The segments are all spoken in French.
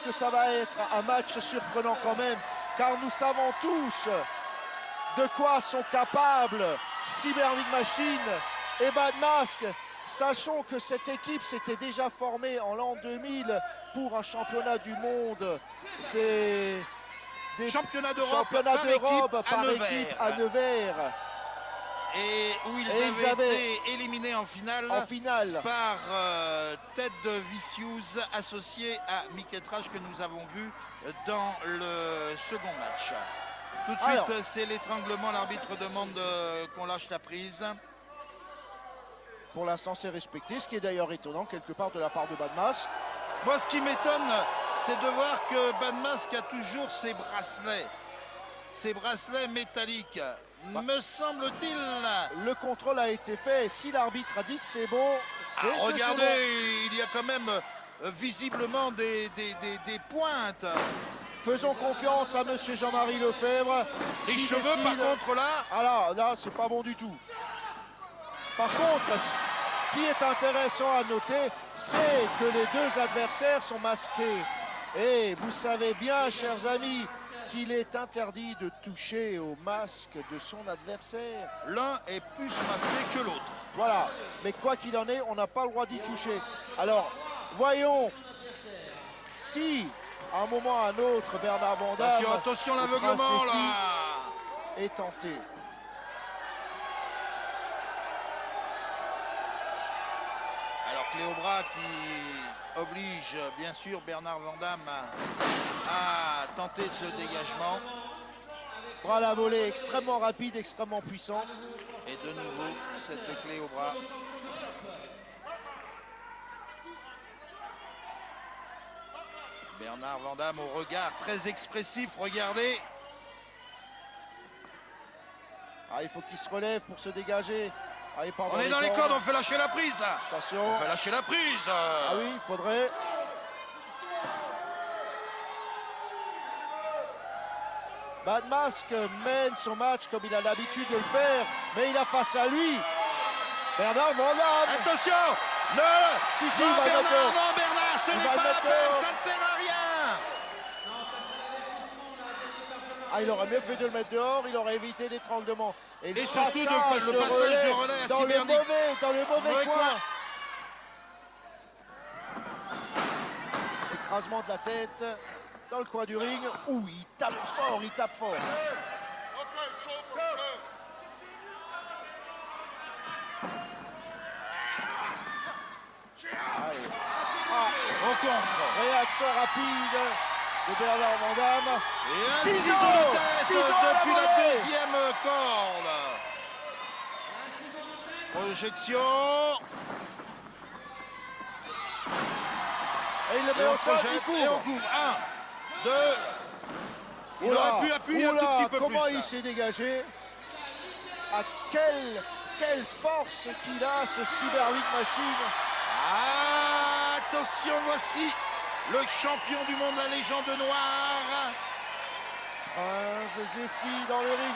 que ça va être un match surprenant quand même, car nous savons tous de quoi sont capables Cyber League Machine et Bad Mask. Sachons que cette équipe s'était déjà formée en l'an 2000 pour un championnat du monde des championnats d'Europe par équipe à Nevers. Et où ils avaient été éliminés en finale par Ted Vicious, associé à Mickey Trash, que nous avons vu dans le second match. Tout de suite, c'est l'étranglement. L'arbitre demande qu'on lâche la prise. Pour l'instant, c'est respecté, ce qui est d'ailleurs étonnant quelque part de la part de Bad Mask. Moi, ce qui m'étonne, c'est de voir que Bad Mask a toujours ses bracelets métalliques. Me semble-t-il. Le contrôle a été fait. Si l'arbitre a dit que c'est bon, c'est bon. Regardez, il y a quand même visiblement des pointes. Faisons confiance à monsieur Jean-Marie Lefebvre. Les cheveux, par contre, là. Ah là, c'est pas bon du tout. Par contre, ce qui est intéressant à noter, c'est que les deux adversaires sont masqués. Et vous savez bien, chers amis, qu'il est interdit de toucher au masque de son adversaire. L'un est plus masqué que l'autre. Voilà, mais quoi qu'il en est, on n'a pas le droit d'y toucher. Alors, voyons si, à un moment ou à un autre, Bernard Van Damme, attention l'aveuglement là, est tenté. Alors Cléobras qui oblige bien sûr Bernard Van Damme à tenter ce dégagement. Bras à la volée extrêmement rapide, extrêmement puissant. Et de nouveau cette clé au bras. Bernard Van Damme au regard très expressif, regardez. Ah, il faut qu'il se relève pour se dégager. Ah, on est dans les cordes, on fait lâcher la prise là. Attention. On fait lâcher la prise. Ah oui, il faudrait. Bad Mask mène son match comme il a l'habitude de le faire, mais il a face à lui Bernard Van Damme. Attention. Non, non, Bernard, ce n'est pas la peine, ça ne sert à rien. Ah, il aurait mieux fait de le mettre dehors, il aurait évité l'étranglement. Et surtout le passage de relais à Cybernic. Dans le mauvais coin. Écrasement de la tête dans le coin du ring. Ouh, il tape fort, il tape fort. Allez. Ah, rencontre. Réaction rapide de Bernard Van Damme. Et un ciseau de tête depuis la deuxième corde. Projection. Et il le met au sol, il court. Et on couvre. 1, 2. Il aurait pu appuyer un tout petit peu plus. Comment il s'est dégagé. À quelle force qu'il a, ce Cyber League Machine. Ah, attention, voici le champion du monde, la légende noire. Prince Zephy dans le ring.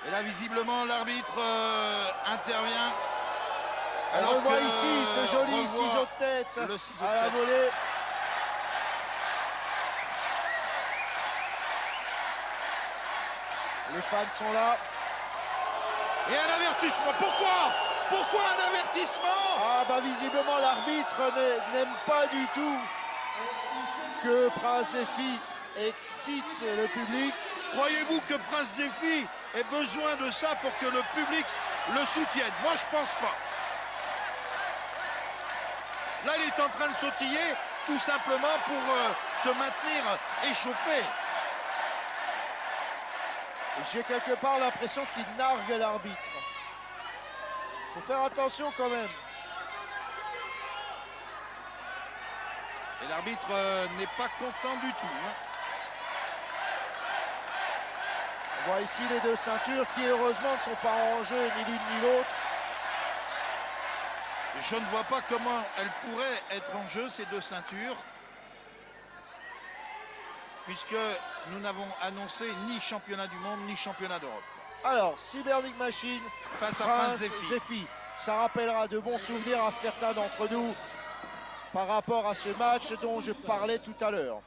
Et là, visiblement, l'arbitre intervient. Alors on voit ici ce joli ciseau de tête à la volée. Les fans sont là. Et un avertissement. Pourquoi un avertissement? Ah bah visiblement l'arbitre n'aime pas du tout que Prince Zephy excite le public. Croyez-vous que Prince Zephy ait besoin de ça pour que le public le soutienne? Moi je pense pas. Là il est en train de sautiller tout simplement pour se maintenir échauffé. J'ai quelque part l'impression qu'il nargue l'arbitre. Faut faire attention quand même. Et l'arbitre n'est pas content du tout. Hein. On voit ici les deux ceintures qui heureusement ne sont pas en jeu, ni l'une ni l'autre. Je ne vois pas comment elles pourraient être en jeu, ces deux ceintures. Puisque nous n'avons annoncé ni championnat du monde, ni championnat d'Europe. Alors, Cybernetic Machine face à Prince Zephy. Ça rappellera de bons souvenirs à certains d'entre nous par rapport à ce match dont je parlais tout à l'heure.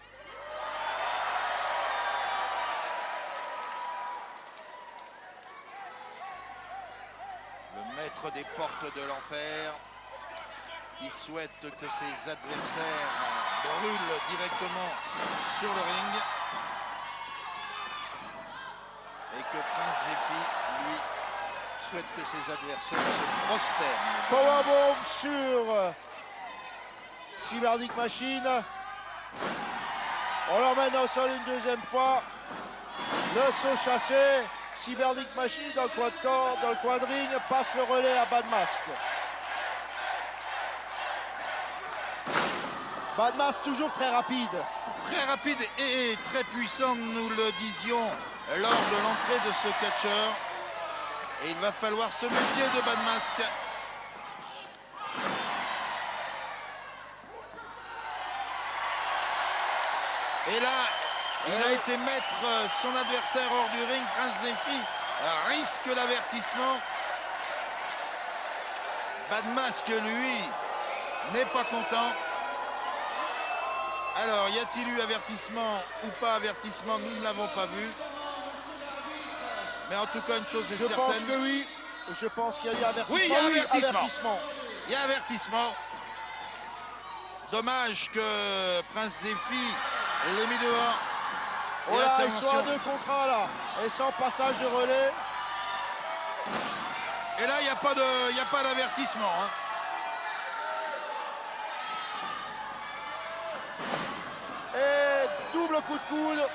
Le maître des portes de l'enfer qui souhaite que ses adversaires brûlent directement sur le ring. Et que Prince Zephy, lui, souhaite que ses adversaires se prosternent. Powerbomb sur Cybernetic Machine. On l'emmène au sol une deuxième fois. Le saut chassé. Cybernetic Machine dans le coin de corps, dans le coin de ring, passe le relais à Bad Mask. Bad Mask toujours très rapide. Très rapide et très puissant, nous le disions lors de l'entrée de ce catcheur. Et il va falloir se méfier de Bad Mask. Et là, il a été mettre son adversaire hors du ring. Prince Zephy risque l'avertissement. Bad Mask, lui, n'est pas content. Alors, y a-t-il eu avertissement ou pas avertissement? Nous ne l'avons pas vu. Mais en tout cas, une chose est certaine. Je pense que oui. Je pense qu'il y a eu avertissement. Oui, il y a avertissement. Il y a avertissement. Dommage que Prince Zephy l'ait mis dehors. Oh là, ils sont à 2 contre 1 là. Et sans passage de relais. Et là, il n'y a pas d'avertissement. Hein. Et double coup de coude.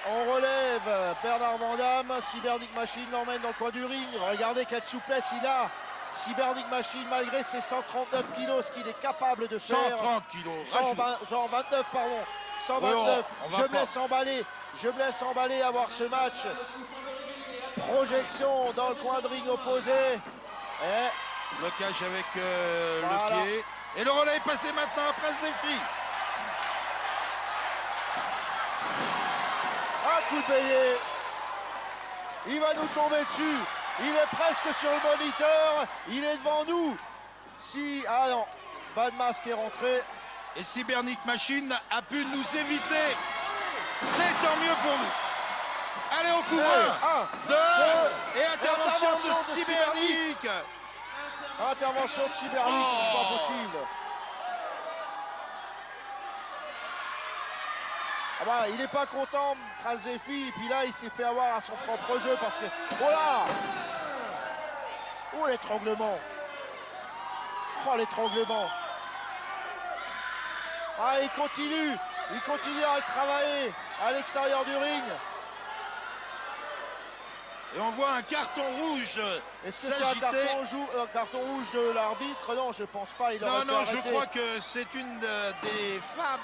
On relève Bernard Vandamme. Cybernetic Machine l'emmène dans le coin du ring. Regardez quelle souplesse il a. Cybernetic Machine, malgré ses 139 kilos, ce qu'il est capable de faire. 130 kilos. 129, pardon. 129. Je me laisse emballer à voir ce match. Projection dans le coin de ring opposé. Et blocage avec le pied. Et le relais est passé maintenant à Prince Zephy. Un coup de bélier. Il va nous tomber dessus. Il est presque sur le moniteur. Il est devant nous. Ah non. Bad Mask est rentré. Et Cybernetic Machine a pu nous éviter. C'est tant mieux pour nous. Allez, on couvre. 1, 2, et intervention de Cybernetic. Intervention de Cybernetic, c'est pas possible. Ah bah, il n'est pas content, Prince Zephy, et puis là, il s'est fait avoir à son propre jeu parce que... Oh là! Oh, l'étranglement! Oh, l'étranglement! Ah, il continue à le travailler à l'extérieur du ring. Et on voit un carton rouge. Est-ce que c'est un carton rouge de l'arbitre? Non, je pense pas. Non, je crois que c'est une des fans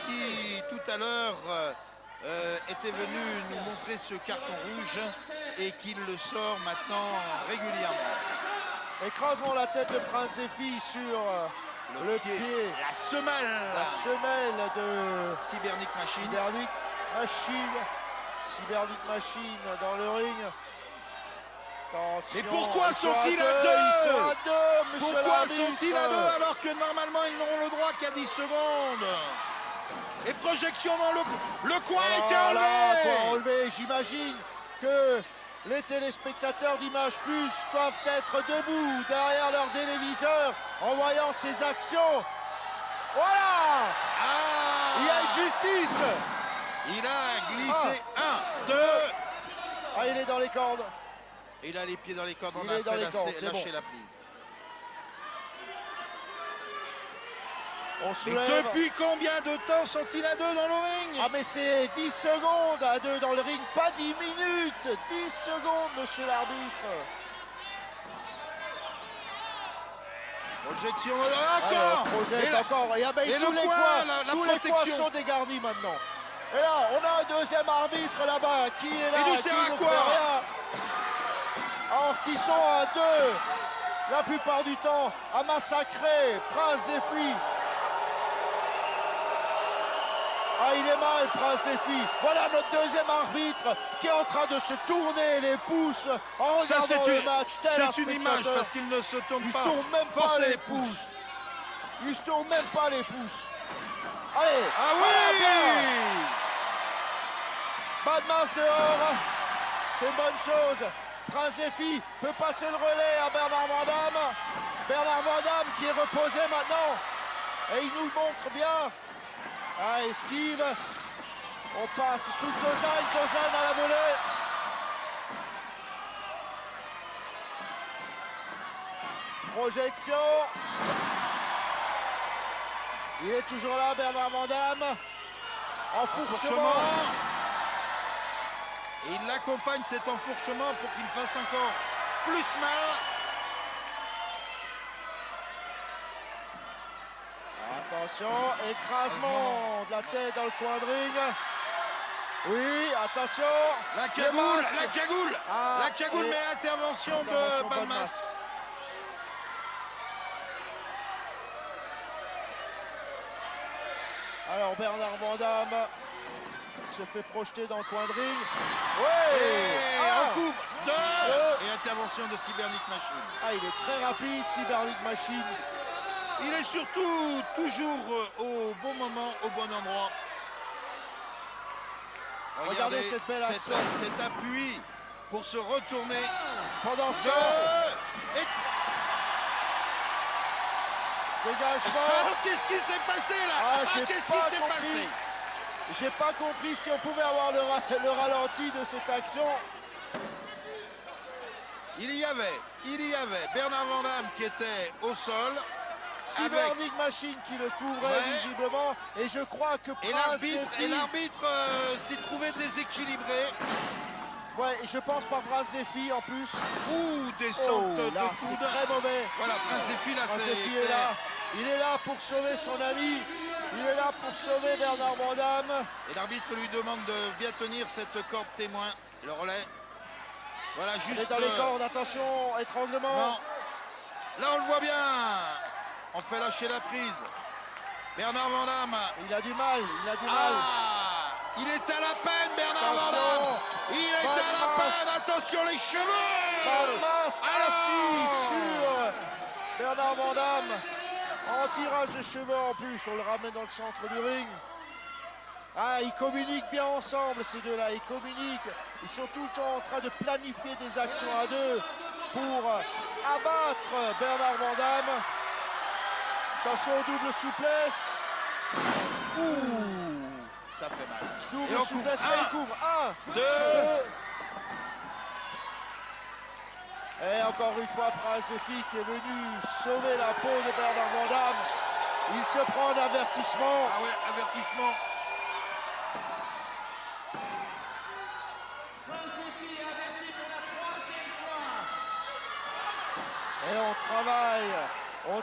qui tout à l'heure était venue nous montrer ce carton rouge et qu'il le sort maintenant régulièrement. Écrasement la tête de Prince Zephy sur le pied. La semelle de Cybernetic Machine. Cybernetic Machine dans le ring. Attention, mais pourquoi sont-ils à 2? Ils sont à 2, monsieur Pourquoi l'arbitre. sont-ils à 2 alors que normalement ils n'auront le droit qu'à 10 secondes? Et projection dans le coin a été enlevé. J'imagine que les téléspectateurs d'Image Plus doivent être debout derrière leur téléviseur en voyant ces actions. Voilà. Il y a une justice. Il a glissé. 1, 2. Ah, il est dans les cordes. Il a les pieds dans les cordes. On a fait lâcher la prise. On soulève. Mais depuis combien de temps sont-ils à 2 dans le ring? Ah, mais c'est 10 secondes à 2 dans le ring, pas 10 minutes. 10 secondes, monsieur l'arbitre. Projection encore. Projette encore. Et tous les coins sont dégarnis maintenant. Et là, on a un deuxième arbitre là-bas qui est là, qui ne fait rien. Alors qu'ils sont à 2 la plupart du temps à massacrer Prince Zephy. Ah, il est mal, Prince Effy. Voilà notre deuxième arbitre qui est en train de se tourner les pouces en regardant le match. C'est une image parce qu'il ne se tourne pas. Il se tourne même pas les pouces. Il se tourne même pas les pouces. Allez. Ah oui. Bad Mask dehors. C'est une bonne chose. Prince Effy peut passer le relais à Bernard Vandamme. Bernard Vandamme qui est reposé maintenant. Et il nous le montre bien. Ah, esquive. On passe sous Clothesline à la volée. Projection. Il est toujours là, Bernard Vandamme. Enfourchement. Et il l'accompagne cet enfourchement pour qu'il fasse encore plus mal. Attention, écrasement de la tête dans le coin de ring. Oui, attention. La cagoule, la cagoule, mais intervention de Bad Mask. Alors Bernard Vandamme se fait projeter dans le coin de ring. Ouais. Recouvre. Deux. Et intervention de Cybernetic Machine. Ah, il est très rapide, Cybernetic Machine. Il est surtout toujours au bon moment, au bon endroit. Regardez cette belle action. Cet appui pour se retourner. Pendant ce temps. Dégagement. Qu'est-ce qui s'est passé là? Qu'est-ce qui s'est passé? J'ai pas compris si on pouvait avoir le ralenti de cette action. Il y avait Bernard Vandamme qui était au sol. Cybernetic Machine qui le couvrait visiblement. Et je crois que l'arbitre s'est trouvé déséquilibré. Ouais, je pense par Prince Effy en plus. Ouh, descente de coude. C'est très mauvais. Voilà, Prince Effy là, est là. Il est là pour sauver son ami. Il est là pour sauver Bernard Vandamme. Et l'arbitre lui demande de bien tenir cette corde témoin. Le relais. Voilà, juste. Et dans les cordes, attention, étranglement. Non. Là, on le voit bien. On fait lâcher la prise. Bernard Vandamme. Il a du mal, Il est à la peine, Bernard Vandamme. Il est à la peine. Attention, les cheveux. Bad Mask assis sur Bernard Vandamme. En tirage de cheveux en plus, on le ramène dans le centre du ring. Ah, ils communiquent bien ensemble, ces deux-là. Ils communiquent. Ils sont tout le temps en train de planifier des actions à deux pour abattre Bernard Vandamme. Attention, double souplesse. Ouh, ça fait mal. Double souplesse, il couvre. 1, 2. Et encore une fois, Prince Effy qui est venu sauver la peau de Bernard Vandamme. Il se prend un avertissement. Ah ouais, avertissement. Et on travaille. On ne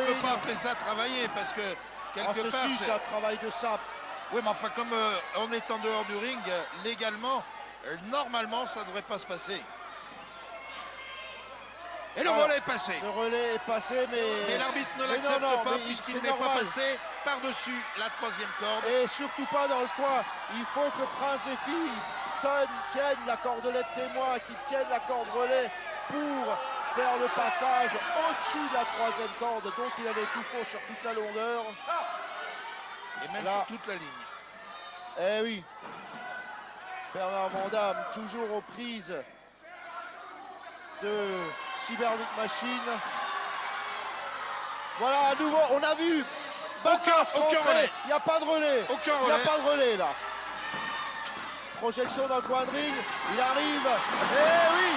peut pas appeler ça travailler parce que quelque part. C'est un travail de sape. Oui, mais enfin, comme on est en dehors du ring, légalement, normalement, ça ne devrait pas se passer. Et le relais est passé. Le relais est passé, mais l'arbitre ne l'accepte pas puisqu'il n'est pas passé par-dessus la troisième corde. Et surtout pas dans le coin. Il faut que Prince Effy tienne la cordelette témoin, qu'il tienne la corde relais pour faire le passage au-dessus de la troisième corde. Donc il avait tout faux sur toute la longueur. Et même sur toute la ligne. Eh oui. Bernard Vandamme toujours aux prises de Cybernetic Machine. Voilà, à nouveau, on a vu. Aucun relais. Il n'y a pas de relais. Il n'y a pas de relais là. Projection dans le coin de ring. Il arrive. Eh oui.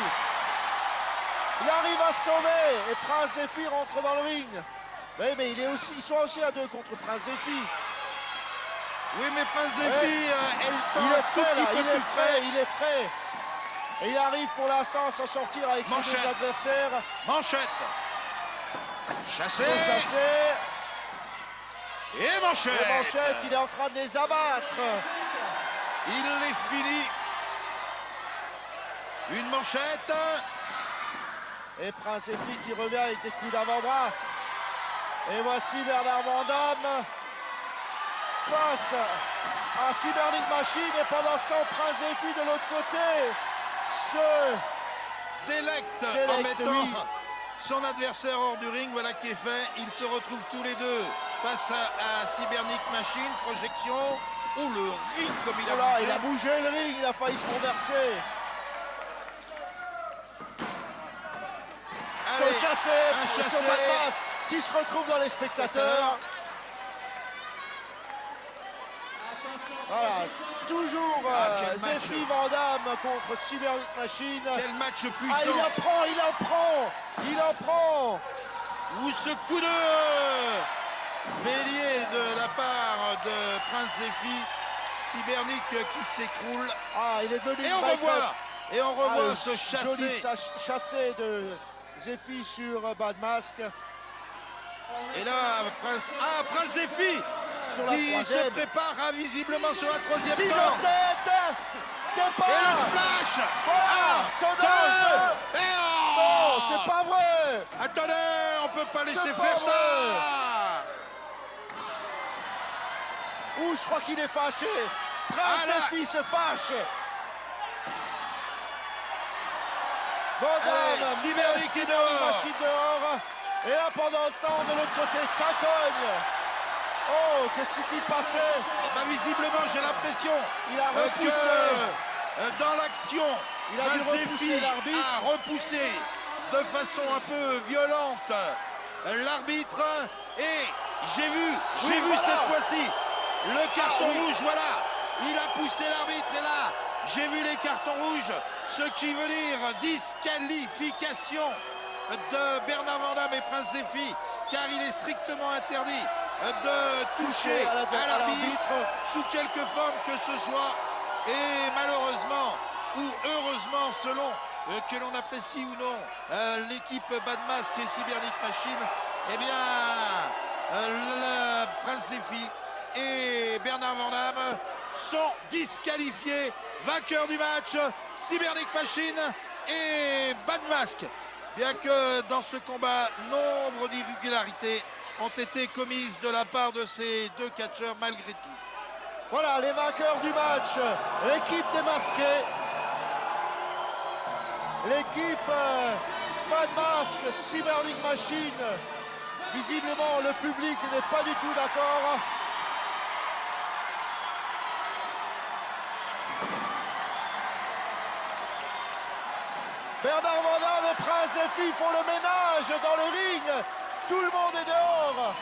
Il arrive à sauver. Et Prince Effy rentre dans le ring. Oui, mais ils sont aussi à deux contre Prince Effy. Oui, mais Prince Effy, il est frais. Et il arrive pour l'instant à s'en sortir avec ses deux adversaires. Manchette. Chassé. Et manchette. Il est en train de les abattre. Il les finit. Une manchette. Et Prince Effy qui revient avec des coups d'avant-bras. Et voici Bernard Vandamme face à Cybernik Machine. Et pendant ce temps, Prince Zephy de l'autre côté se délecte en mettant son adversaire hors du ring. Voilà qui est fait. Ils se retrouvent tous les deux face à Cybernik Machine. Projection. Oh, le ring comme il a bougé. Il a bougé le ring, il a failli se renverser. Allez, ce chassé sur Bad Mask qui se retrouve dans les spectateurs. Voilà, toujours Zephy Van Dam contre Cybernik Machine. Quel match puissant. Il en prend. Ou ce coup de bélier de la part de Prince Zephy. Cybernik qui s'écroule. Il est devenu et on revoit ce joli chassé de Zephy sur Bad Mask. Et là, Prince Zephy qui se prépare visiblement sur la troisième corde. Départ. Et le splash. Voilà, non, c'est pas vrai. Attendez, on peut pas laisser faire ça. Je crois qu'il est fâché. Prince Zephy se fâche. Van Dam, Cybernik est dehors. Machine dehors. Et là, pendant le temps, de l'autre côté, ça cogne. Qu'est-ce qui s'est passé? Visiblement, j'ai l'impression il a repoussé. Que dans l'action, Prince Zephy a repoussé de façon un peu violente l'arbitre. Et j'ai vu cette fois-ci le carton rouge. Voilà, il a poussé l'arbitre et là, j'ai vu les cartons rouges, ce qui veut dire disqualification de Bernard Van Dam et Prince Zephy, car il est strictement interdit de toucher à l'arbitre sous quelque forme que ce soit. Et malheureusement, ou heureusement, selon que l'on apprécie ou non l'équipe Bad Mask et Cybernik Machine, eh bien, le Prince Zephy et Bernard Van Dam sont disqualifiés. Vainqueurs du match, Cybernik Machine et Bad Mask. Bien que dans ce combat, nombre d'irrégularités ont été commises de la part de ces deux catcheurs malgré tout. Voilà les vainqueurs du match, l'équipe démasquée, l'équipe Bad Mask, Cybernik Machine. Visiblement, le public n'est pas du tout d'accord. Bernard Van Dam et Prince Zephy font le ménage dans le ring. Tout le monde est dehors.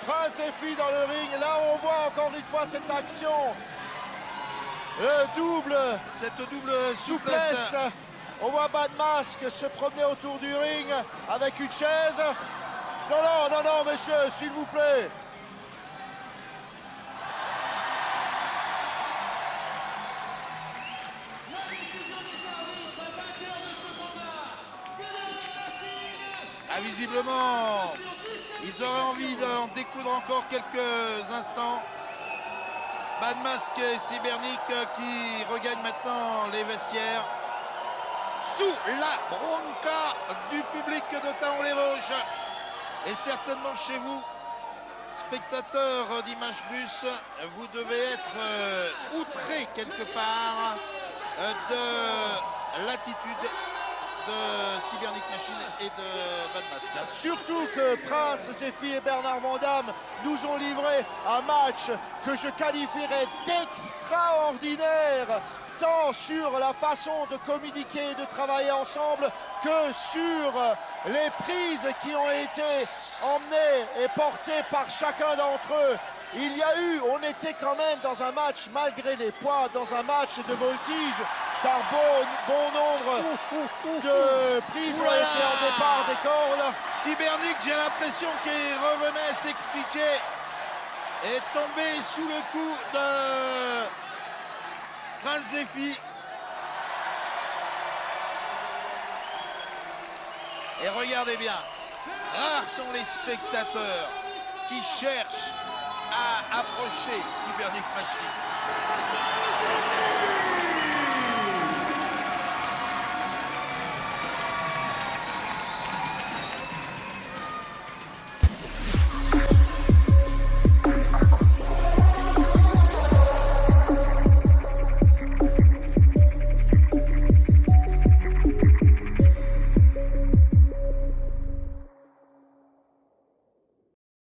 Prince Zephy dans le ring. Là, on voit encore une fois cette action. Cette double souplesse. On voit Bad Mask se promener autour du ring avec une chaise. Non, messieurs, s'il vous plaît. Visiblement, ils auraient envie d'en découdre encore quelques instants. Bad Mask et Cybernik qui regagnent maintenant les vestiaires. Sous la bronca du public de Thaon-les-Vosges. Et certainement chez vous, spectateurs d'Image Plus, vous devez être outrés quelque part de l'attitude de Cybernik Machine et de Bad Mask. Surtout que Prince Zephy et Bernard Van Dam nous ont livré un match que je qualifierais d'extraordinaire, tant sur la façon de communiquer et de travailler ensemble que sur les prises qui ont été emmenées et portées par chacun d'entre eux. On était quand même dans un match, malgré les poids, dans un match de voltige, car bon nombre de prises ont été en départ des cordes. Cybernik, j'ai l'impression qu'il revenait s'expliquer, est tombé sous le coup de Prince Zephy. Et regardez bien, rares sont les spectateurs qui cherchent à approcher Cybernetic Machine.